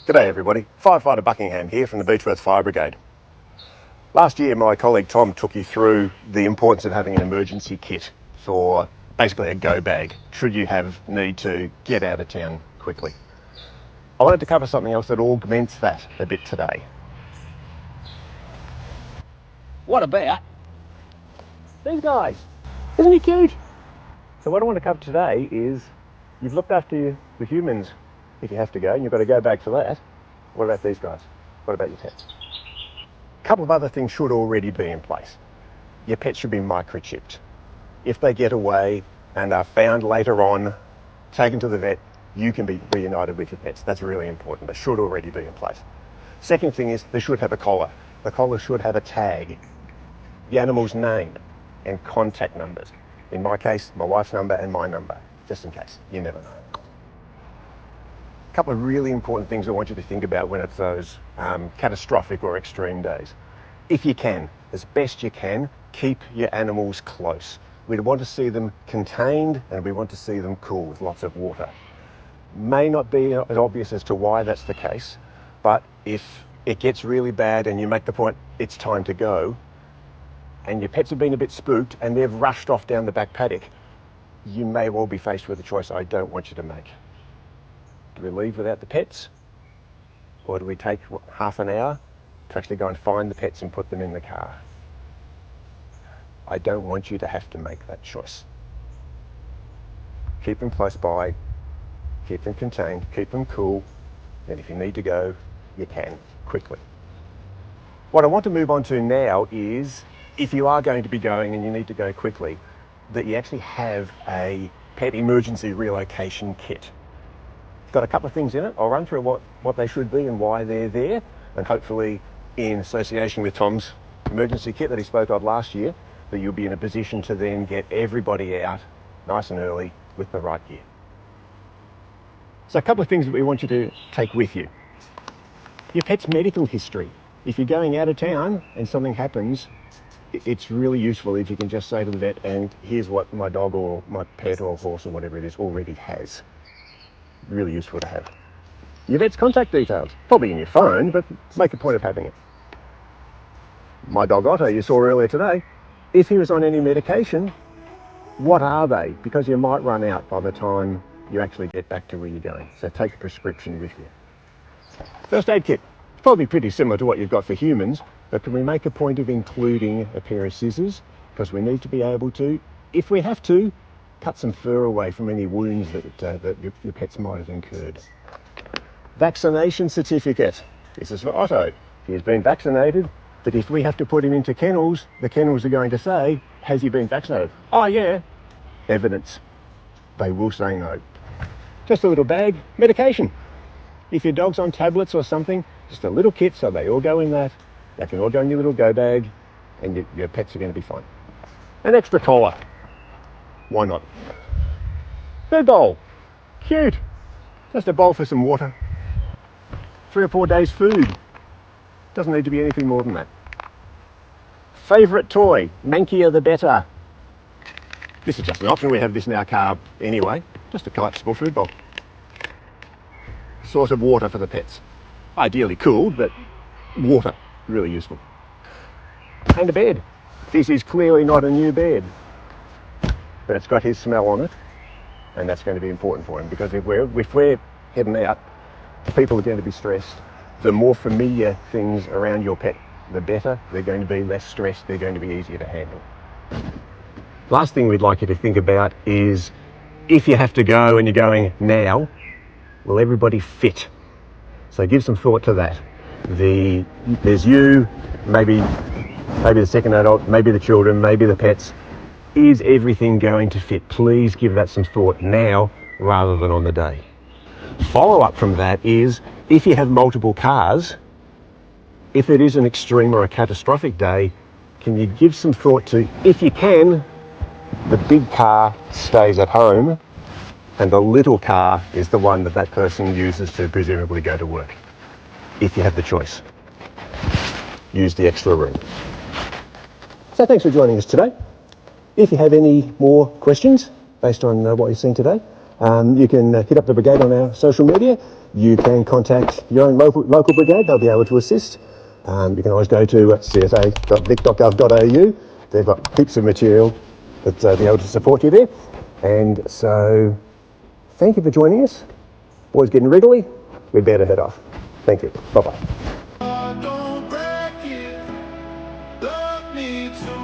G'day everybody, Firefighter Buckingham here from the Beechworth Fire Brigade. Last year my colleague Tom took you through the importance of having an emergency kit for basically a go bag should you need to get out of town quickly. I wanted to cover something else that augments that a bit today. What about these guys? Isn't he cute? So what I want to cover today is you've looked after the humans if you have to go, and you've got to go back for that. What about these guys? What about your pets? A couple of other things should already be in place. Your pet should be microchipped. If they get away and are found later on, taken to the vet, you can be reunited with your pets. That's really important. They should already be in place. Second thing is they should have a collar. The collar should have a tag, the animal's name and contact numbers. In my case, my wife's number and my number, just in case. You never know. A couple of really important things I want you to think about when it's those catastrophic or extreme days. If you can, as best you can, keep your animals close. We want to see them contained and we want to see them cool with lots of water. May not be as obvious as to why that's the case, but if it gets really bad and you make the point it's time to go, and your pets have been a bit spooked and they've rushed off down the back paddock, you may well be faced with a choice I don't want you to make. Do we leave without the pets? Or do we take half an hour to actually go and find the pets and put them in the car? I don't want you to have to make that choice. Keep them close by, keep them contained, keep them cool, and if you need to go, you can, quickly. What I want to move on to now is, if you are going to be going and you need to go quickly, that you actually have a pet emergency relocation kit. It's got a couple of things in it. I'll run through what they should be and why they're there, and hopefully in association with Tom's emergency kit that he spoke of last year, that you'll be in a position to then get everybody out nice and early with the right gear. So a couple of things that we want you to take with you. Your pet's medical history. If you're going out of town and something happens, it's really useful if you can just say to the vet, and here's what my dog or my pet or horse or whatever it is already has. Really useful to have. Your vet's contact details, probably in your phone, but make a point of having it. My dog Otto, you saw earlier today, if he was on any medication, what are they? Because you might run out by the time you actually get back to where you're going. So take a prescription with you. First aid kit. It's probably pretty similar to what you've got for humans, but can we make a point of including a pair of scissors? Because we need to be able to, if we have to, cut some fur away from any wounds that your pets might have incurred. Vaccination certificate. This is for Otto. He's been vaccinated, but if we have to put him into kennels, the kennels are going to say, has he been vaccinated? Oh yeah. Evidence. They will say no. Just a little bag, medication. If your dog's on tablets or something, just a little kit so they all go in that. They can all go in your little go bag, and your pets are going to be fine. An extra collar. Why not? Food bowl. Cute. Just a bowl for some water. 3 or 4 days food. Doesn't need to be anything more than that. Favourite toy. Mankier the better. This is just an option. We have this in our car anyway. Just a collapsible food bowl. Source of water for the pets. Ideally cooled, but water. Really useful. And a bed. This is clearly not a new bed, but it's got his smell on it, and that's going to be important for him, because if we're heading out, people are going to be stressed. The more familiar things around your pet, the better. They're going to be less stressed, they're going to be easier to handle. Last thing we'd like you to think about is, if you have to go and you're going now, will everybody fit? So give some thought to that. There's you, maybe the second adult, maybe the children, maybe the pets. Is everything going to fit? Please give that some thought now rather than on the day. Follow up from that is, if you have multiple cars, if it is an extreme or a catastrophic day, can you give some thought to, if you can, the big car stays at home and the little car is the one that person uses to presumably go to work. If you have the choice, use the extra room. So thanks for joining us today. If you have any more questions based on what you've seen today, You can hit up the brigade on our social media. You can contact your own local brigade. They'll be able to assist. You can always go to csa.vic.gov.au. They've got heaps of material that they'll be able to support you there. And so, thank you for joining us. Boys getting wriggly. We better head off. Thank you. Bye-bye. Don't break it, love me too.